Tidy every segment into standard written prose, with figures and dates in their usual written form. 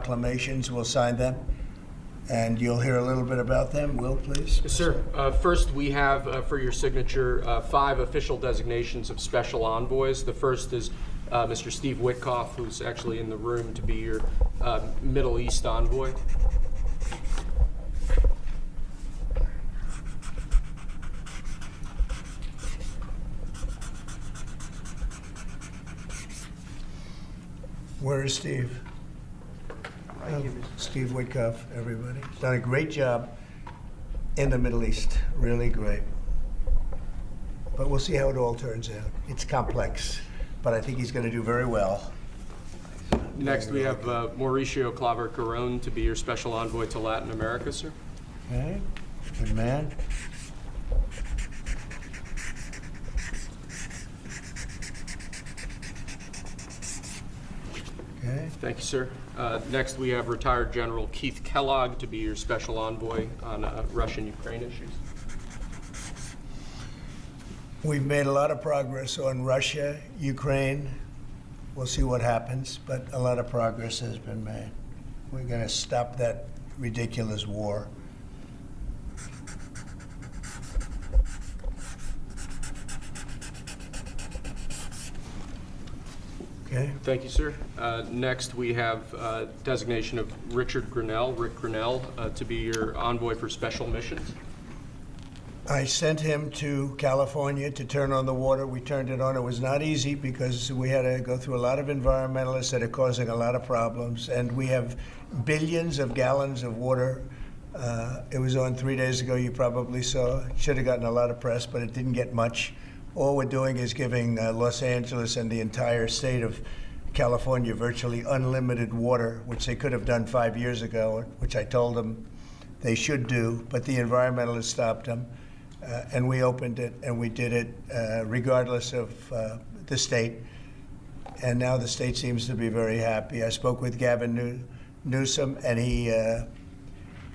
proclamations. We'll sign them, and you'll hear a little bit about them. Will, please? Yes, sir. First, we have for your signature 5 official designations of special envoys. The first is Mr. Steve Witkoff, who's actually in the room, to be your Middle East envoy. Where is Steve? Steve Witkoff, everybody. He's done a great job in the Middle East, really great. But we'll see how it all turns out. It's complex, but I think he's going to do very well. Next, we have Mauricio Claver Caron to be your special envoy to Latin America, sir. Okay, good man. Okay. Thank you, sir. Next, we have retired General Keith Kellogg to be your special envoy on Russian-Ukraine issues. We've made a lot of progress on Russia, Ukraine. We'll see what happens, but a lot of progress has been made. We're going to stop that ridiculous war. Okay. Thank you, sir. Next, we have designation of Rick Grinnell, to be your envoy for special missions. I sent him to California to turn on the water. We turned it on. It was not easy because we had to go through a lot of environmentalists that are causing a lot of problems. And we have billions of gallons of water. It was on 3 days ago. You probably saw. It should have gotten a lot of press, but it didn't get much. All we're doing is giving Los Angeles and the entire state of California virtually unlimited water, which they could have done 5 years ago, which I told them they should do, but the environmentalists stopped them. And we opened it, and we did it regardless of the state. And now the state seems to be very happy. I spoke with Gavin Newsom, and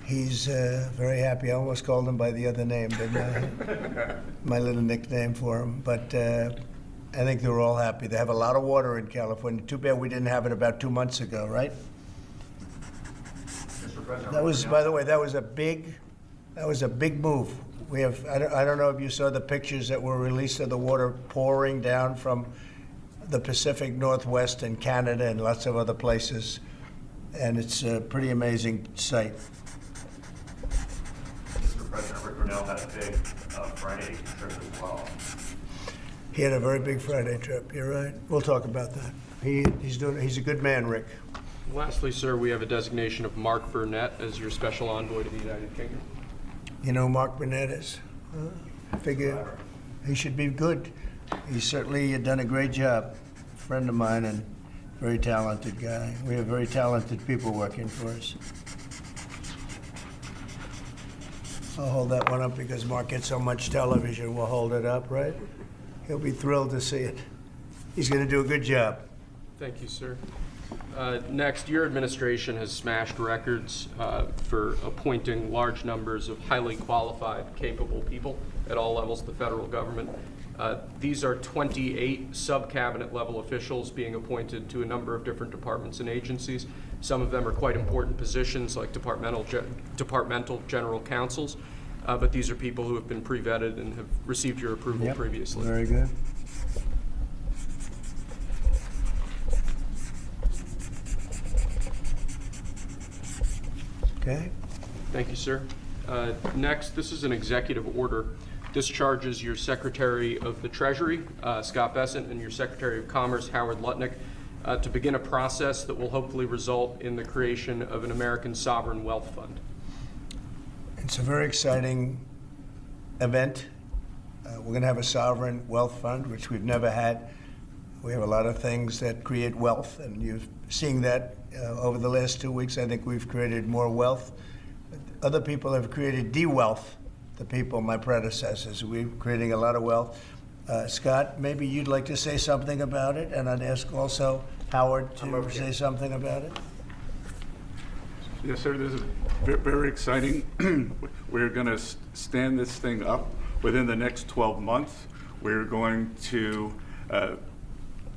he's very happy. I almost called him by the other name, didn't I? My little nickname for him. But I think they're all happy. They have a lot of water in California. Too bad we didn't have it about 2 months ago, right? Mr. President, That was, by the way, that was a big move. We have, I don't know if you saw the pictures that were released of the water pouring down from the Pacific Northwest and Canada and lots of other places. And it's a pretty amazing sight. Mr. President, Rick Grinnell had a big Friday trip as well. He had a very big Friday trip, you're right. We'll talk about that. He's a good man, Rick. Lastly, sir, we have a designation of Mark Burnett as your special envoy to the United Kingdom. You know who Mark Burnett is? I figure he should be good. He's certainly done a great job. A friend of mine and very talented guy. We have very talented people working for us. I'll hold that one up because Mark gets so much television. We'll hold it up, right? He'll be thrilled to see it. He's going to do a good job. Thank you, sir. Next, your administration has smashed records for appointing large numbers of highly qualified, capable people at all levels of the federal government. These are 28 sub-cabinet level officials being appointed to a number of different departments and agencies. Some of them are quite important positions like departmental general counsels, but these are people who have been pre-vetted and have received your approval previously. Very good. Okay. Thank you, sir. Next, this is an executive order. Discharges your Secretary of the Treasury, Scott Bessent, and your Secretary of Commerce, Howard Lutnick, to begin a process that will hopefully result in the creation of an American Sovereign Wealth Fund. It's a very exciting event. We're going to have a sovereign wealth fund, which we've never had. We have a lot of things that create wealth, and you're seeing that over the last 2 weeks. I think we've created more wealth. Other people have created de-wealth, the people, my predecessors. We're creating a lot of wealth. Scott, maybe you'd like to say something about it, and I'd ask also Howard to say something about it. Yes, sir, this is very exciting. We're going to stand this thing up within the next 12 months. We're going to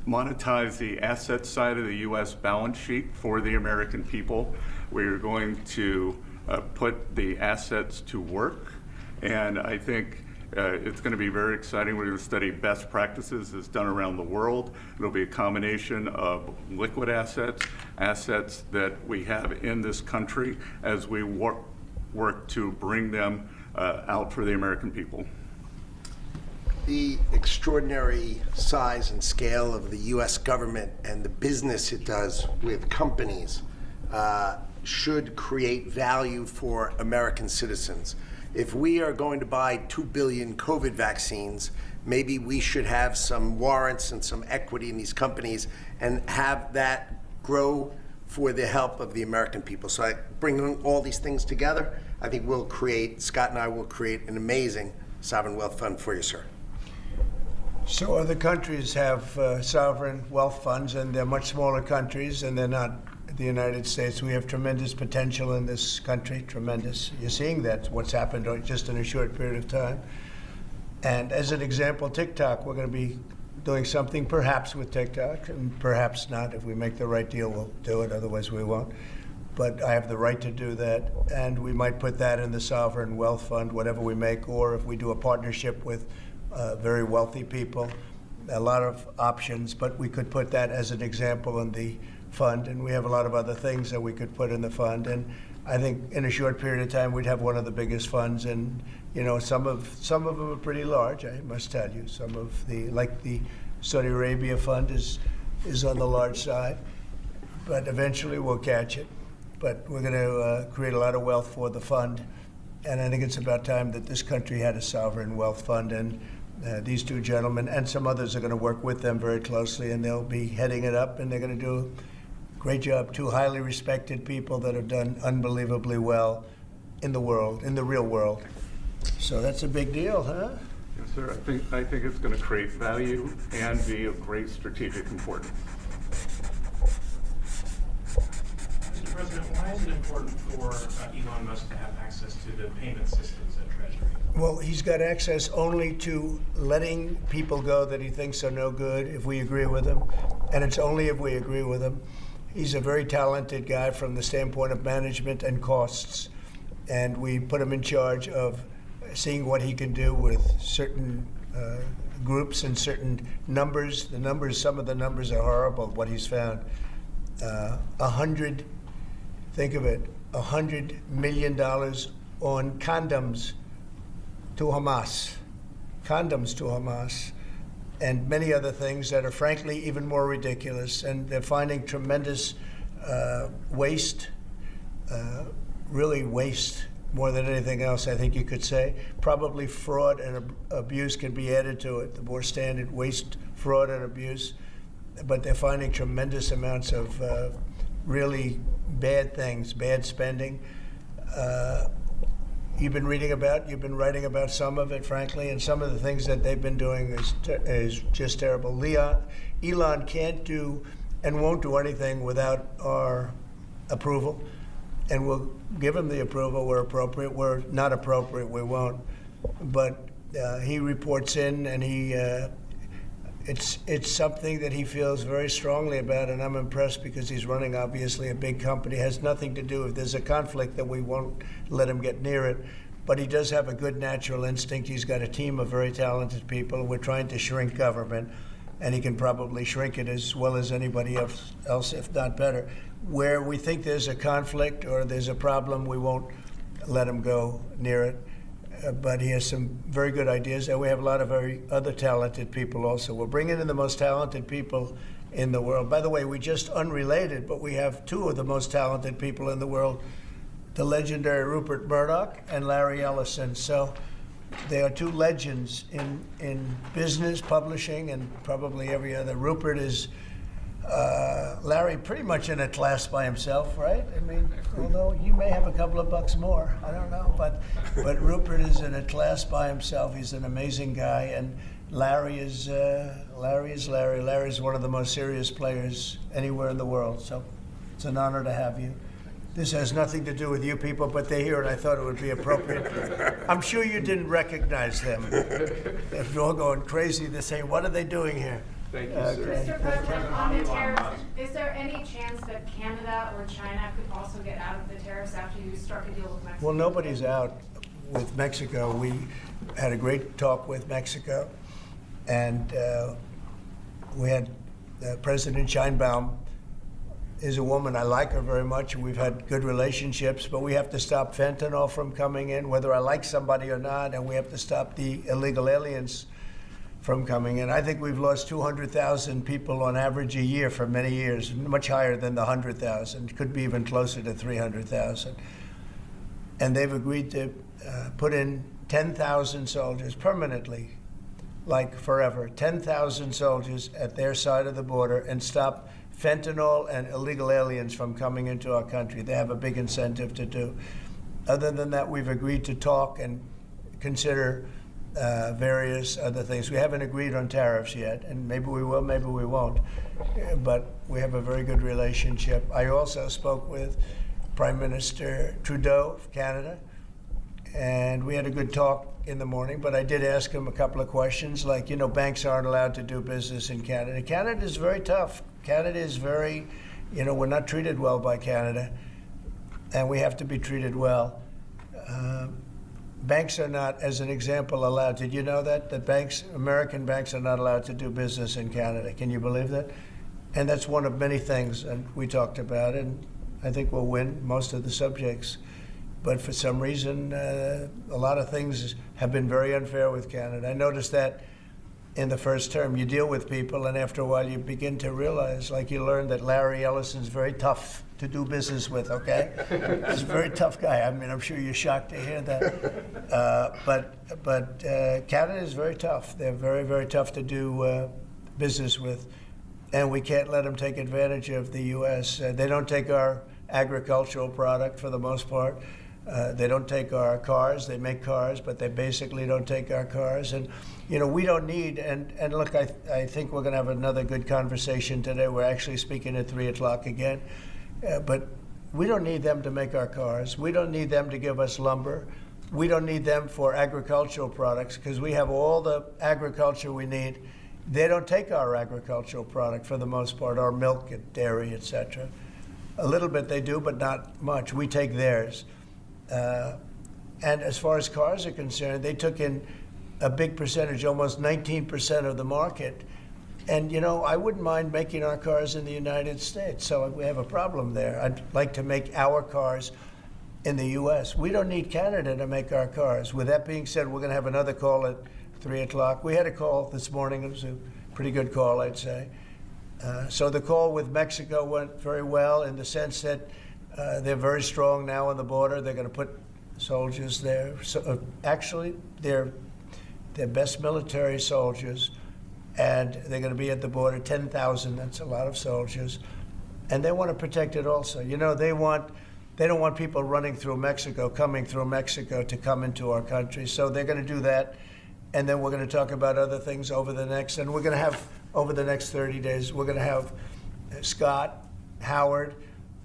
monetize the asset side of the U.S. balance sheet for the American people. We're going to put the assets to work, and I think it's going to be very exciting. We're going to study best practices as done around the world. It'll be a combination of liquid assets, assets that we have in this country as we work to bring them out for the American people. The extraordinary size and scale of the U.S. government and the business it does with companies should create value for American citizens. If we are going to buy 2 billion COVID vaccines, maybe we should have some warrants and some equity in these companies and have that grow for the help of the American people. So I bring all these things together, I think Scott and I will create an amazing sovereign wealth fund for you, sir. So other countries have sovereign wealth funds, and they're much smaller countries, and they're not the United States. We have tremendous potential in this country, tremendous. You're seeing that, what's happened just in a short period of time. And as an example, TikTok, we're going to be doing something perhaps with TikTok, and perhaps not. If we make the right deal, we'll do it, otherwise we won't. But I have the right to do that, and we might put that in the sovereign wealth fund, whatever we make, or if we do a partnership with very wealthy people, a lot of options, but we could put that as an example in the fund, and we have a lot of other things that we could put in the fund. And I think in a short period of time, we'd have one of the biggest funds, and some of them are pretty large, I must tell you. Some of like the Saudi Arabia fund is on the large side, but eventually we'll catch it. But we're going to create a lot of wealth for the fund, and I think it's about time that this country had a sovereign wealth fund, and these two gentlemen and some others are going to work with them very closely, and they'll be heading it up, and they're going to do a great job. Two highly respected people that have done unbelievably well in the world, in the real world. So that's a big deal, huh? Yes, sir. I think it's going to create value and be of great strategic importance. Mr. President, why is it important for Elon Musk to have access to the payment systems at Treasury? Well, he's got access only to letting people go that he thinks are no good if we agree with him, and it's only if we agree with him. He's a very talented guy from the standpoint of management and costs, and we put him in charge of seeing what he can do with certain groups and certain numbers. Some of the numbers are horrible, what he's found. Think of it, $100 million on condoms to Hamas, and many other things that are frankly even more ridiculous. And they're finding tremendous waste, really waste more than anything else, I think you could say. Probably fraud and abuse can be added to it, the more standard waste, fraud, and abuse. But they're finding tremendous amounts of really bad things, bad spending. You've been writing about some of it, frankly, and some of the things that they've been doing is just terrible. Elon can't do and won't do anything without our approval, and we'll give him the approval where appropriate. Where not appropriate, we won't. But he reports in, and it's something that he feels very strongly about, and I'm impressed because he's running, obviously, a big company. It has nothing to do, if there's a conflict, that we won't let him get near it. But he does have a good natural instinct. He's got a team of very talented people. We're trying to shrink government, and he can probably shrink it as well as anybody else, if not better. Where we think there's a conflict or there's a problem, we won't let him go near it. But he has some very good ideas, and we have a lot of very other talented people also. We're bringing in the most talented people in the world. By the way, we just unrelated, but we have two of the most talented people in the world, the legendary Rupert Murdoch and Larry Ellison. So they are two legends in business, publishing, and probably every other. Rupert is Larry pretty much in a class by himself, right? I mean, although you may have a couple of bucks more, I don't know. But Rupert is in a class by himself. He's an amazing guy, and Larry is Larry. Larry is one of the most serious players anywhere in the world. So it's an honor to have you. This has nothing to do with you people, but they're here, and I thought it would be appropriate. I'm sure you didn't recognize them. If you're all going crazy, they're saying, "What are they doing here?" Thank you, Okay. sir. Mr. President, on the tariffs, Musk. is there any chance that Canada or China could also get out of the tariffs after you struck a deal with Mexico? Well, nobody's out with Mexico. We had a great talk with Mexico, and we had President Sheinbaum is a woman. I like her very much. We've had good relationships, but we have to stop fentanyl from coming in, whether I like somebody or not, and we have to stop the illegal aliens from coming in. I think we've lost 200,000 people on average a year for many years, much higher than the 100,000. Could be even closer to 300,000. And they've agreed to put in 10,000 soldiers permanently, like forever, 10,000 soldiers at their side of the border and stop fentanyl and illegal aliens from coming into our country. They have a big incentive to do. Other than that, we've agreed to talk and consider various other things. We haven't agreed on tariffs yet, and maybe we will, maybe we won't. But we have a very good relationship. I also spoke with Prime Minister Trudeau of Canada, and we had a good talk in the morning, but I did ask him a couple of questions, like, you know, banks aren't allowed to do business in Canada. Canada is very tough. Canada is very, you know, we're not treated well by Canada, and we have to be treated well. Banks are not, as an example, allowed. Did you know that? That banks, American banks, are not allowed to do business in Canada. Can you believe that? And that's one of many things, and we talked about it, and I think we'll win most of the subjects. But for some reason, a lot of things have been very unfair with Canada. I noticed that in the first term. You deal with people, and after a while you begin to realize, like you learn that Larry Ellison's very tough to do business with, okay? He's a very tough guy. I mean, I'm sure you're shocked to hear that. But Canada is very tough. They're very, very tough to do business with. And we can't let them take advantage of the U.S. They don't take our agricultural product for the most part. They don't take our cars. They make cars, but they basically don't take our cars. And, you know, we don't need, and look, I think we're going to have another good conversation today. We're actually speaking at 3 o'clock again. But we don't need them to make our cars. We don't need them to give us lumber. We don't need them for agricultural products because we have all the agriculture we need. They don't take our agricultural product for the most part, our milk and dairy, etc. A little bit they do, but not much. We take theirs. And as far as cars are concerned, they took in a big percentage, almost 19% of the market. And, you know, I wouldn't mind making our cars in the United States, so we have a problem there. I'd like to make our cars in the U.S. We don't need Canada to make our cars. With that being said, we're going to have another call at 3 o'clock. We had a call this morning. It was a pretty good call, I'd say. So the call with Mexico went very well in the sense that they're very strong now on the border. They're going to put soldiers there. So, actually, they're best military soldiers, and they're going to be at the border, 10,000. That's a lot of soldiers, and they want to protect it also. You know, they don't want people running through Mexico, coming through Mexico to come into our country. So they're going to do that, and then we're going to talk about other things over the next 30 days. We're going to have Scott, Howard,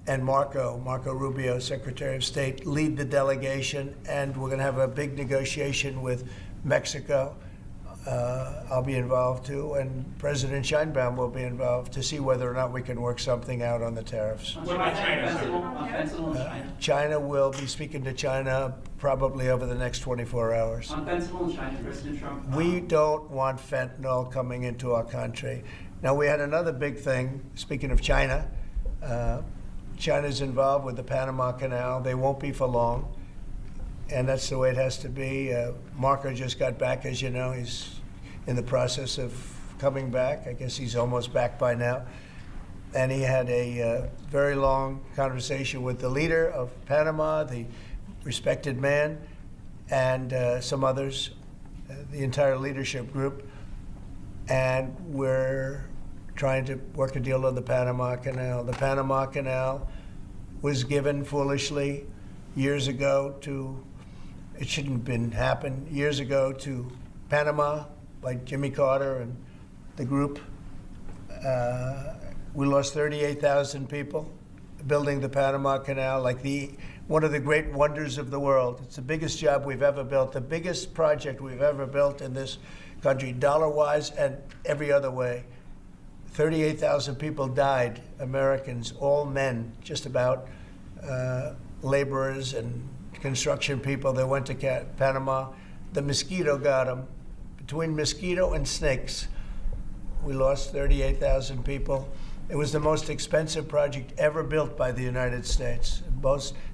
and Marco Rubio, Secretary of State, lead the delegation, and we're going to have a big negotiation with Mexico. I'll be involved too, and President Sheinbaum will be involved to see whether or not we can work something out on the tariffs. What about China, sir? Fentanyl in China. China will be speaking to China probably over the next 24 hours. On fentanyl in China, President Trump. We don't want fentanyl coming into our country. Now, we had another big thing, speaking of China. China's involved with the Panama Canal. They won't be for long, and that's the way it has to be. Marco just got back, as you know. He's in the process of coming back. I guess he's almost back by now. And he had a very long conversation with the leader of Panama, the respected man, and some others, the entire leadership group. And we're trying to work a deal on the Panama Canal. The Panama Canal was given foolishly years ago to, it shouldn't have been happened, years ago to Panama by Jimmy Carter and the group. We lost 38,000 people building the Panama Canal, like one of the great wonders of the world. It's the biggest job we've ever built, the biggest project we've ever built in this country, dollar-wise and every other way. 38,000 people died, Americans, all men, just about, laborers and construction people that went to Panama. The mosquito got them. Between mosquito and snakes, we lost 38,000 people. It was the most expensive project ever built by the United States.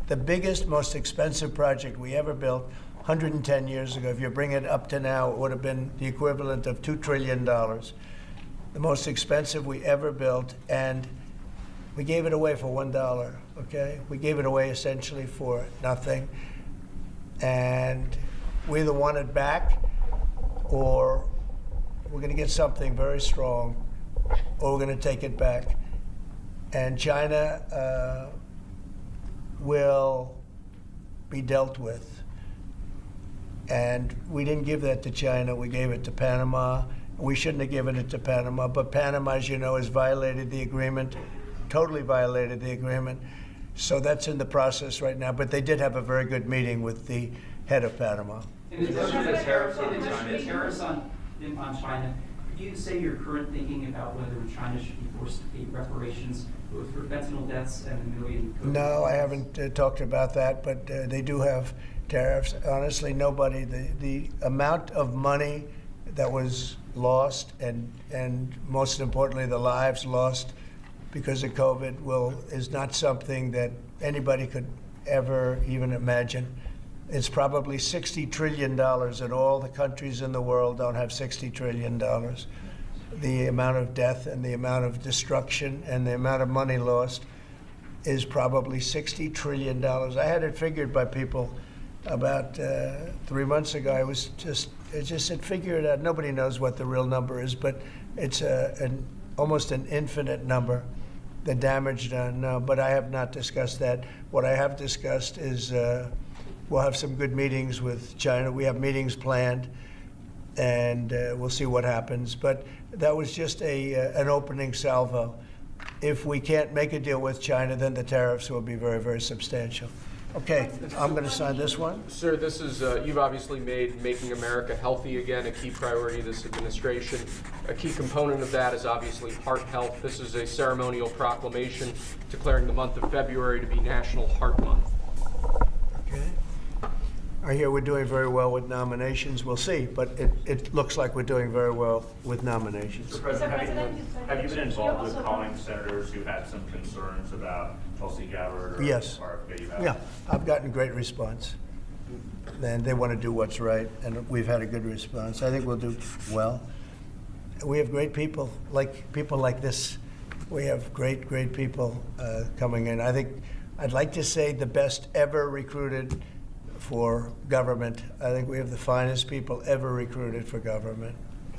The biggest, most expensive project we ever built 110 years ago. If you bring it up to now, it would have been the equivalent of $2 trillion. The most expensive we ever built, and we gave it away for $1, okay? We gave it away essentially for nothing. And we either want it back, or we're gonna get something very strong, or we're gonna take it back. And China will be dealt with. And we didn't give that to China, we gave it to Panama. We shouldn't have given it to Panama, but Panama, as you know, has violated the agreement, totally violated the agreement. So that's in the process right now, but they did have a very good meeting with the head of Panama. In addition to the tariffs on China, could you say your current thinking about whether China should be forced to pay reparations both for fentanyl deaths and a million COVID No, I deaths? haven't talked about that, but they do have tariffs. Honestly, nobody, the amount of money that was lost and most importantly, the lives lost because of COVID is not something that anybody could ever even imagine. It's probably $60 trillion, and all the countries in the world don't have $60 trillion. The amount of death and the amount of destruction and the amount of money lost is probably $60 trillion. I had it figured by people about 3 months ago. It just said, figure it out. Nobody knows what the real number is, but it's almost an infinite number, the damage done. No, but I have not discussed that. What I have discussed is we'll have some good meetings with China. We have meetings planned, and we'll see what happens. But that was just an opening salvo. If we can't make a deal with China, then the tariffs will be very, very substantial. Okay, I'm going to sign this one. Sir, this is, you've obviously made making America healthy again a key priority of this administration. A key component of that is obviously heart health. This is a ceremonial proclamation declaring the month of February to be National Heart Month. Okay. I hear we're doing very well with nominations. We'll see, but it looks like we're doing very well with nominations. Mr. President, Mr. President, have you been involved with also- calling senators who had some concerns about Tulsi Gabbard or Yes. RFK? You have? Yeah, I've gotten great response. And they want to do what's right, and we've had a good response. I think we'll do well. We have great people like this. We have great, great people coming in. I'd like to say the best ever recruited for government. I think we have the finest people ever recruited for government.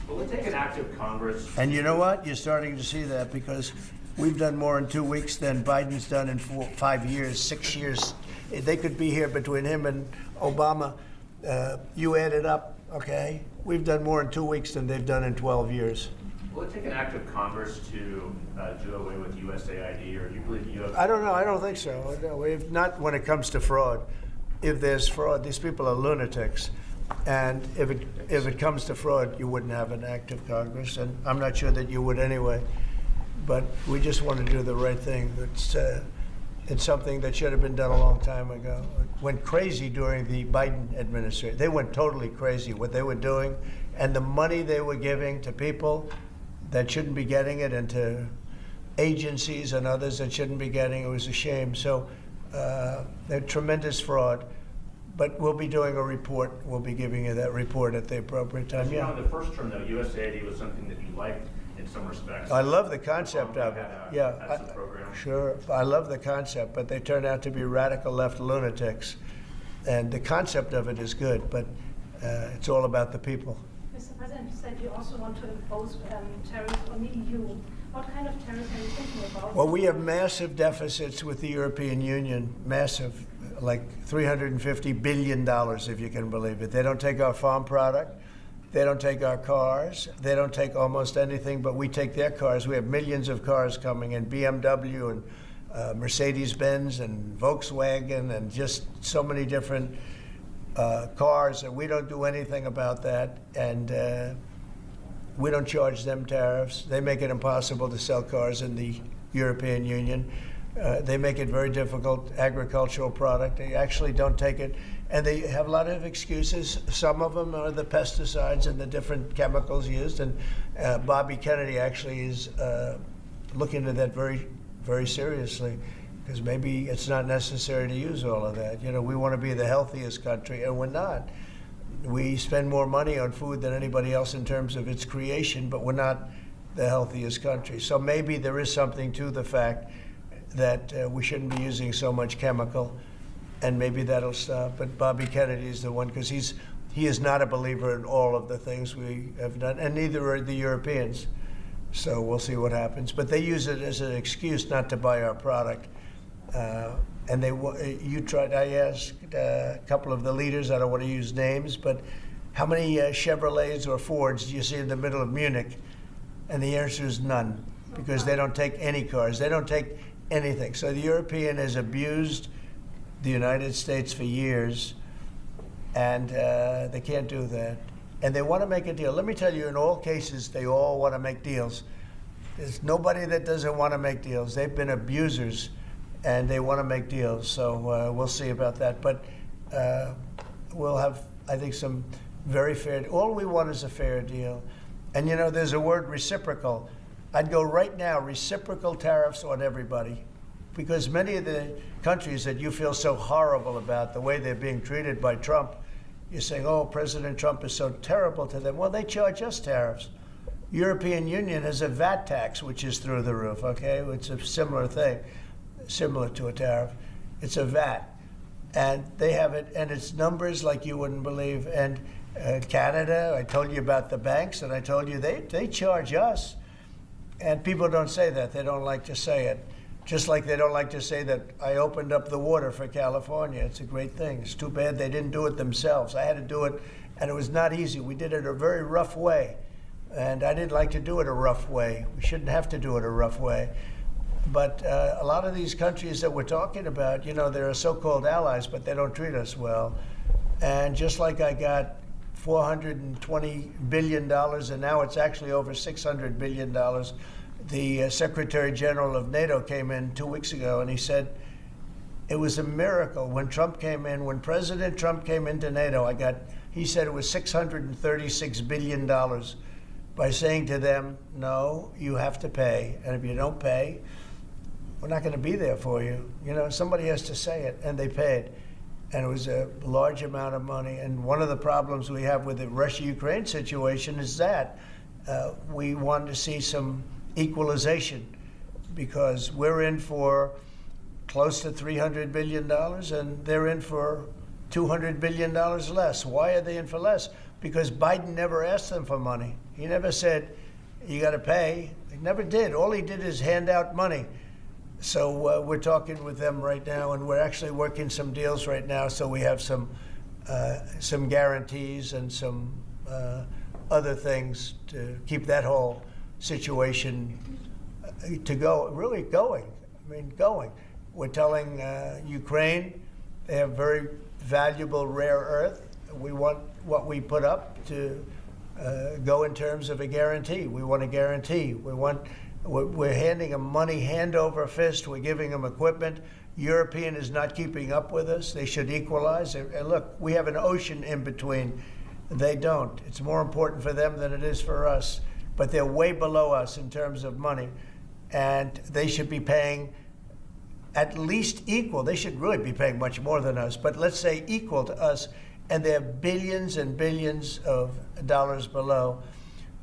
Will it take an active Congress? And you know what? You're starting to see that because we've done more in 2 weeks than Biden's done in 5 years, 6 years. They could be here between him and Obama. You add it up, okay? We've done more in 2 weeks than they've done in 12 years. Will it take an active Congress to do away with USAID, or do you believe you have? I don't know. I don't think so. No, if not when it comes to fraud. If there's fraud, these people are lunatics. And if it comes to fraud, you wouldn't have an active Congress, and I'm not sure that you would anyway. But we just want to do the right thing. It's something that should have been done a long time ago. It went crazy during the Biden administration. They went totally crazy what they were doing, and the money they were giving to people that shouldn't be getting it, and to agencies and others that shouldn't be getting it. It was a shame. So they're tremendous fraud. But we'll be doing a report. We'll be giving you that report at the appropriate time. You know, Yeah. in the first term, though, USAID was something that you liked in some respects. I love the concept of it. Yeah. That's the program. Sure. I love the concept, but they turned out to be radical left lunatics. And the concept of it is good, but it's all about the people. Mr. President, you said you also want to impose tariffs on the EU. What kind of tariffs are you thinking about? Well, we have massive deficits with the European Union, massive, like $350 billion, if you can believe it. They don't take our farm product. They don't take our cars. They don't take almost anything, but we take their cars. We have millions of cars coming in, BMW and Mercedes-Benz and Volkswagen and just so many different cars, and we don't do anything about that. And We don't charge them tariffs. They make it impossible to sell cars in the European Union. They make it very difficult, agricultural product. They actually don't take it. And they have a lot of excuses. Some of them are the pesticides and the different chemicals used. And Bobby Kennedy actually is looking at that very, very seriously, because maybe it's not necessary to use all of that. You know, we want to be the healthiest country, and we're not. We spend more money on food than anybody else in terms of its creation, but we're not the healthiest country. So maybe there is something to the fact that we shouldn't be using so much chemical, and maybe that'll stop. But Bobby Kennedy is the one, because he is not a believer in all of the things we have done, and neither are the Europeans. So we'll see what happens. But they use it as an excuse not to buy our product. And I asked a couple of the leaders, I don't want to use names, but how many Chevrolets or Fords do you see in the middle of Munich? And the answer is none, because they don't take any cars. They don't take anything. So the European has abused the United States for years, and they can't do that. And they want to make a deal. Let me tell you, in all cases, they all want to make deals. There's nobody that doesn't want to make deals. They've been abusers, and they want to make deals. So we'll see about that. But we'll have, I think, some very fair. All we want is a fair deal. And, you know, there's a word, reciprocal. I'd go right now, reciprocal tariffs on everybody, because many of the countries that you feel so horrible about, the way they're being treated by Trump, you're saying, oh, President Trump is so terrible to them. Well, they charge us tariffs. European Union has a VAT tax, which is through the roof, okay? It's a similar thing, similar to a tariff. It's a VAT. And they have it, and it's numbers like you wouldn't believe. And Canada, I told you about the banks, and I told you they charge us. And people don't say that. They don't like to say it. Just like they don't like to say that I opened up the water for California. It's a great thing. It's too bad they didn't do it themselves. I had to do it, and it was not easy. We did it a very rough way, and I didn't like to do it a rough way. We shouldn't have to do it a rough way. But a lot of these countries that we're talking about, you know, they're so-called allies, but they don't treat us well. And just like I got $420 billion, and now it's actually over $600 billion, the Secretary General of NATO came in 2 weeks ago, and he said it was a miracle when Trump came in. When President Trump came into NATO, he said it was $636 billion by saying to them, no, you have to pay. And if you don't pay, we're not going to be there for you. You know, somebody has to say it, and they paid. And it was a large amount of money. And one of the problems we have with the Russia-Ukraine situation is that we want to see some equalization, because we're in for close to $300 billion, and they're in for $200 billion less. Why are they in for less? Because Biden never asked them for money. He never said, you got to pay. He never did. All he did is hand out money. So we're talking with them right now, and we're actually working some deals right now, so we have some guarantees and some other things to keep that whole situation to go, really going. I mean, going. We're telling Ukraine they have very valuable rare earth. We want what we put up to go in terms of a guarantee. We want a guarantee. We're handing them money hand over fist. We're giving them equipment. European is not keeping up with us. They should equalize. And look, we have an ocean in between. They don't. It's more important for them than it is for us. But they're way below us in terms of money. And they should be paying at least equal. They should really be paying much more than us, but let's say equal to us. And they're billions and billions of dollars below.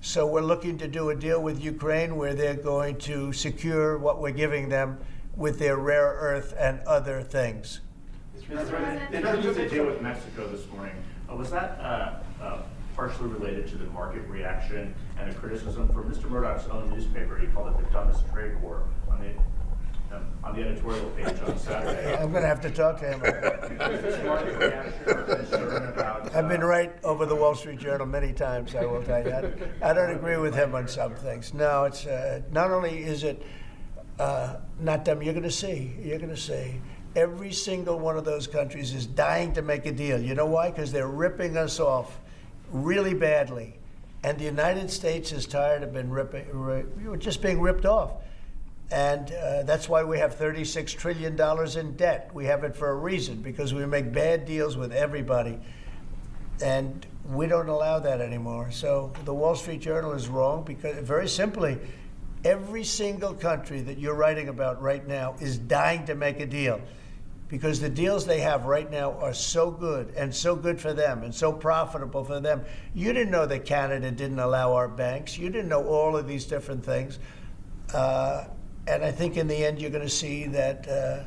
So we're looking to do a deal with Ukraine where they're going to secure what we're giving them with their rare earth and other things. Mr. President, in terms of the deal with Mexico this morning, was that partially related to the market reaction and a criticism from Mr. Murdoch's own newspaper? He called it the dumbest trade war on the editorial page on Saturday. I'm going to have to talk to him. Is this market reaction or concern about... I've been right over the Wall Street Journal many times, I will tell you. I don't agree with him on some things. No, it's not only is it not dumb, you're going to see. Every single one of those countries is dying to make a deal. You know why? Because they're ripping us off really badly. And the United States is tired of just being ripped off. And that's why we have $36 trillion in debt. We have it for a reason, because we make bad deals with everybody. And we don't allow that anymore. So the Wall Street Journal is wrong, because very simply, every single country that you're writing about right now is dying to make a deal, because the deals they have right now are so good and so good for them and so profitable for them. You didn't know that Canada didn't allow our banks. You didn't know all of these different things. And I think in the end, you're going to see that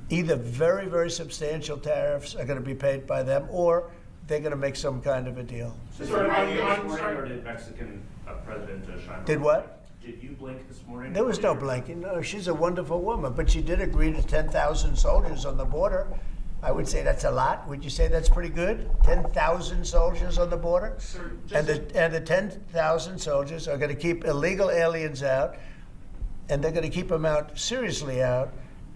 either very, very substantial tariffs are going to be paid by them, or they're going to make some kind of a deal. So, Sorry, or did Mexican President Sheinbaum? Did what? Did you blink this morning? There was no blinking. No, she's a wonderful woman, but she did agree to 10,000 soldiers on the border. I would say that's a lot. Would you say that's pretty good? 10,000 soldiers on the border? Sir, And the 10,000 soldiers are going to keep illegal aliens out, and they're going to keep them out, seriously out,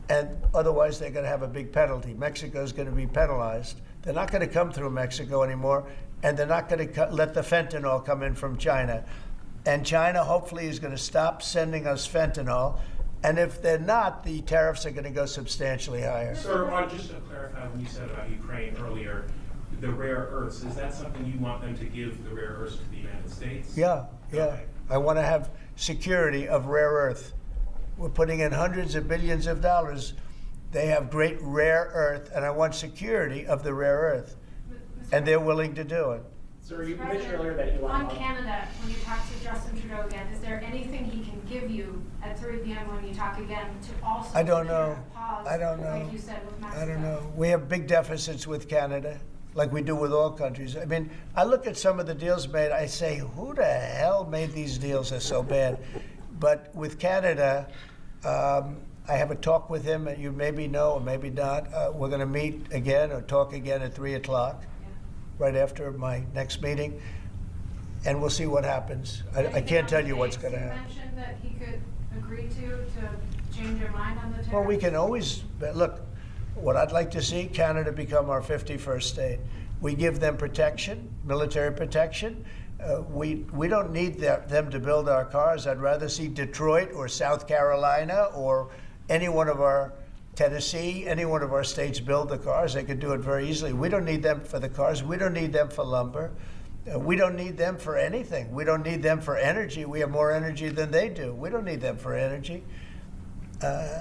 and otherwise they're going to have a big penalty. Mexico is going to be penalized. They're not going to come through Mexico anymore, and they're not going to let the fentanyl come in from China. And China hopefully is going to stop sending us fentanyl. And if they're not, the tariffs are going to go substantially higher. Sir, just to clarify, when you said about Ukraine earlier, the rare earths, is that something you want them to give the rare earths to the United States? Yeah. Okay. I want to have security of rare earth. We're putting in hundreds of billions of dollars. They have great rare earth, and I want security of the rare earth. And they're willing to do it. Sir, you mentioned earlier that Elon On Musk. Canada, when you talk to Justin Trudeau again, is there anything he can give you at 3 p.m. when you talk again to also I don't secure know. a pause, I don't know. like you said with Mexico? I don't know. We have big deficits with Canada, like we do with all countries. I mean, I look at some of the deals made, I say, who the hell made these deals that are so bad? But with Canada, I have a talk with him that you maybe know or maybe not. We're going to meet again or talk again at 3 o'clock, right after my next meeting, and we'll see what happens. I can't tell you what's going to happen. You mentioned that he could agree to change your mind on the tariff? Well, we can always, look, what I'd like to see, Canada become our 51st state. We give them protection, military protection. We don't need them to build our cars. I'd rather see Detroit or South Carolina or any one of our, Tennessee, any one of our states build the cars. They could do it very easily. We don't need them for the cars. We don't need them for lumber. We don't need them for anything. We don't need them for energy. We have more energy than they do. We don't need them for energy.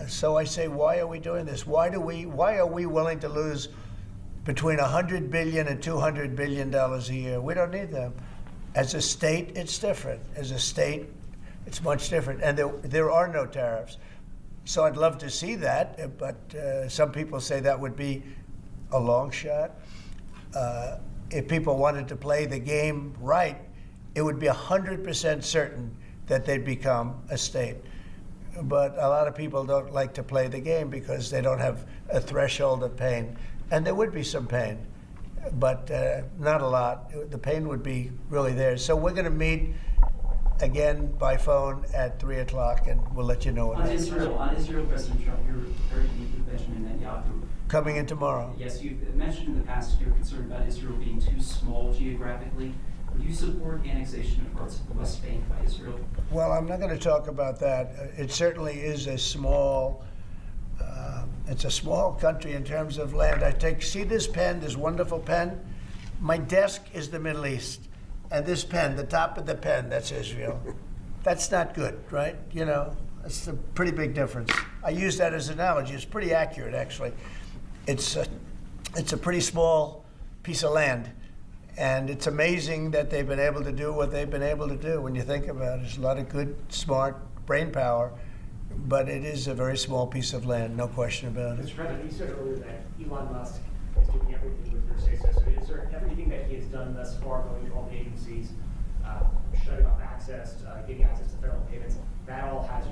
So I say, why are we doing this? Why are we willing to lose between $100 billion and $200 billion a year? We don't need them. As a state, it's different. As a state, it's much different. And there are no tariffs. So I'd love to see that, but some people say that would be a long shot. If people wanted to play the game right, it would be 100% certain that they'd become a state. But a lot of people don't like to play the game because they don't have a threshold of pain. And there would be some pain, but not a lot. The pain would be really there. So we're going to meet again by phone at 3 o'clock, and we'll let you know what On happens. Israel, President Trump, you're very deep with Benjamin Netanyahu. Coming in tomorrow. Yes, you've mentioned in the past you're concerned about Israel being too small geographically. Would you support annexation of parts of the West Bank by Israel? Well, I'm not going to talk about that. It certainly is a small, it's a small country in terms of land. See this pen, this wonderful pen? My desk is the Middle East. And this pen, the top of the pen, that's Israel. That's not good, right? You know, that's a pretty big difference. I use that as an analogy. It's pretty accurate, actually. It's a pretty small piece of land. And it's amazing that they've been able to do what they've been able to do when you think about it. There's a lot of good, smart brain power, but it is a very small piece of land, no question about it. Mr. President, you said earlier that Elon Musk is doing everything with your say-so. So is there everything that he has done thus far, going to all the agencies, shutting off access, getting access to federal payments, that all has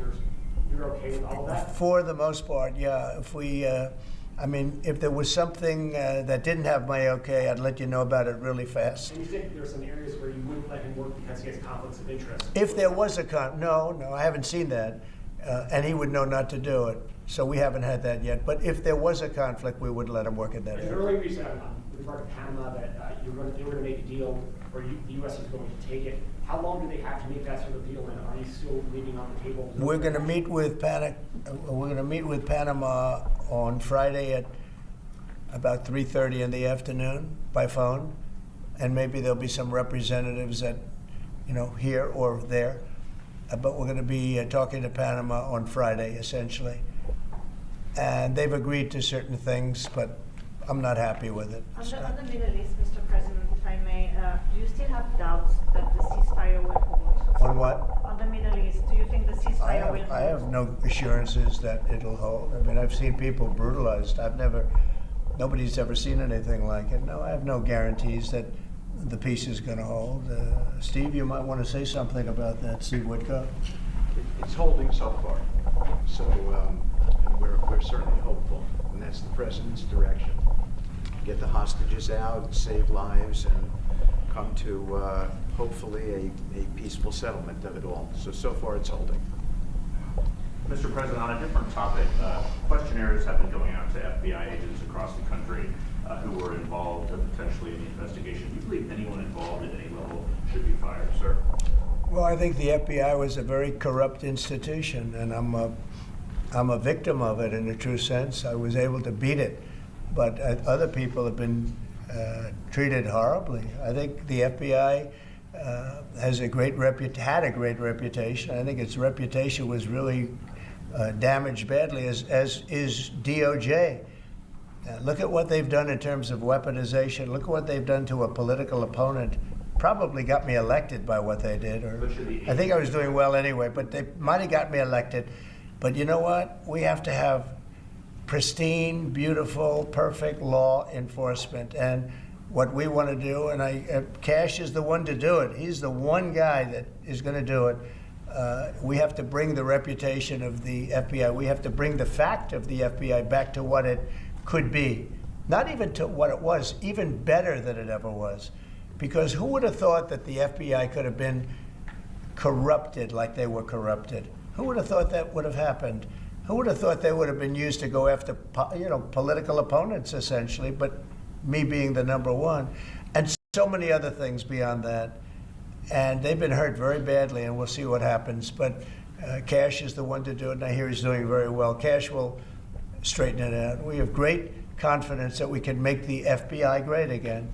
you're okay with all of that? For the most part, yeah. If we, if there was something that didn't have my okay, I'd let you know about it really fast. And you said there are some areas where you wouldn't let him work because he has conflicts of interest. If there was no, I haven't seen that. and he would know not to do it. So we haven't had that yet. But if there was a conflict, we would let him work in that And area. earlier you said with regard to Panama that they were going to make a deal, or the U.S. is going to take it. How long do they have to make that sort of deal, and are you still leaving on the table? We're going to meet with Panama on Friday at about 3:30 in the afternoon by phone, and maybe there'll be some representatives at, here or there. But we're going to be talking to Panama on Friday, essentially. And they've agreed to certain things, but I'm not happy with it. On the Middle East, Mr. President, if I may, do you still have doubts that the ceasefire will hold? On what? On the Middle East, do you think the ceasefire will hold? I have no assurances that it'll hold. I mean, I've seen people brutalized. Nobody's ever seen anything like it. No, I have no guarantees that the peace is going to hold. Steve, you might want to say something about that. Steve Woodcock. It's holding so far. So, and we're certainly hopeful, and that's the president's direction. Get the hostages out, save lives, and come to hopefully a peaceful settlement of it all. So far it's holding. Mr. President, on a different topic, questionnaires have been going out to FBI agents across the country who were involved potentially in the investigation. Do you believe anyone involved at any level should be fired, sir? Well, I think the FBI was a very corrupt institution, and I'm a victim of it in a true sense. I was able to beat it, but other people have been treated horribly. I think the FBI had a great reputation. I think its reputation was really damaged badly, as is DOJ. Look at what they've done in terms of weaponization. Look at what they've done to a political opponent. Probably got me elected by what they did. Or I think I was doing well anyway, but they might have got me elected. But you know what? We have to have pristine, beautiful, perfect law enforcement. And what we want to do, and Kash is the one to do it. He's the one guy that is going to do it. We have to bring the reputation of the FBI. We have to bring the fact of the FBI back to what it could be. Not even to what it was, even better than it ever was. Because who would have thought that the FBI could have been corrupted like they were corrupted? Who would have thought that would have happened? Who would have thought they would have been used to go after, political opponents, essentially, but me being the number one, and so many other things beyond that. And they've been hurt very badly, and we'll see what happens. But Kash is the one to do it, and I hear he's doing very well. Kash will straighten it out. We have great confidence that we can make the FBI great again.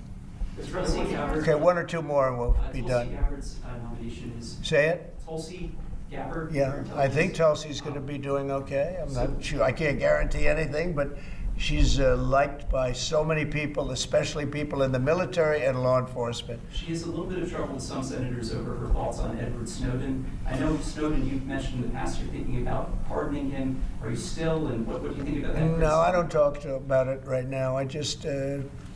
Okay, one or two more and we'll be done. Tulsi Gabbard's nomination is... Say it? Tulsi Gabbard. Yeah, I think Tulsi's going to be doing okay. I'm not sure. I can't guarantee anything, but she's liked by so many people, especially people in the military and law enforcement. She has a little bit of trouble with some senators over her thoughts on Edward Snowden. I know Snowden, you've mentioned in the past you're thinking about pardoning him. Are you still, and what do you think about that? No, I don't talk about it right now. I just,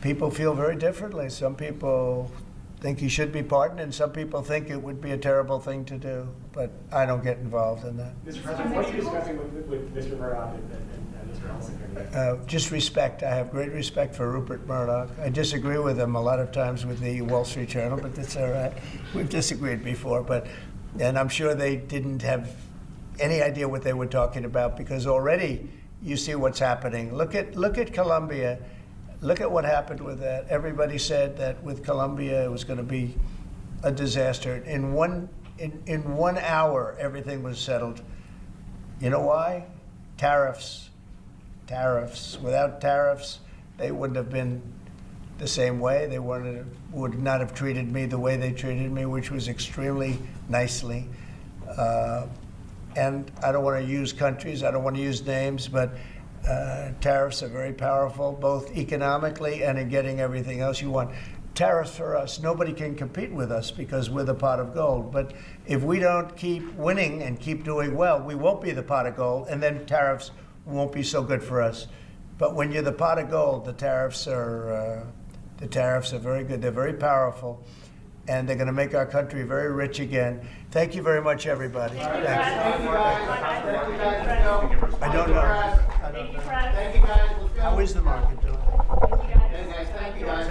people feel very differently. Some people think he should be pardoned, and some people think it would be a terrible thing to do. But I don't get involved in that. Mr. President, what are you discussing with Mr. Murdoch and Mr. Ellison? Just respect. I have great respect for Rupert Murdoch. I disagree with him a lot of times with the Wall Street Journal, but that's all right. We've disagreed before, and I'm sure they didn't have any idea what they were talking about, because already you see what's happening. Look at Colombia. Look at what happened with that. Everybody said that with Colombia it was going to be a disaster. In 1 hour, everything was settled. You know why? Tariffs. Without tariffs, they wouldn't have been the same way. They would not have treated me the way they treated me, which was extremely nicely. And I don't want to use countries, I don't want to use names, but tariffs are very powerful, both economically and in getting everything else you want. Tariffs for us, nobody can compete with us because we're the pot of gold. But if we don't keep winning and keep doing well, we won't be the pot of gold, and then tariffs won't be so good for us. But when you're the pot of gold, the tariffs are very good. They're very powerful, and they're going to make our country very rich again. Thank you very much, everybody. Thank you, I don't know. Thank you, Fred. Thank you, guys. Let's go. How is the market doing? Thank you, guys.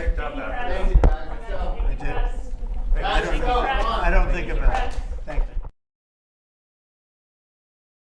I don't think about it.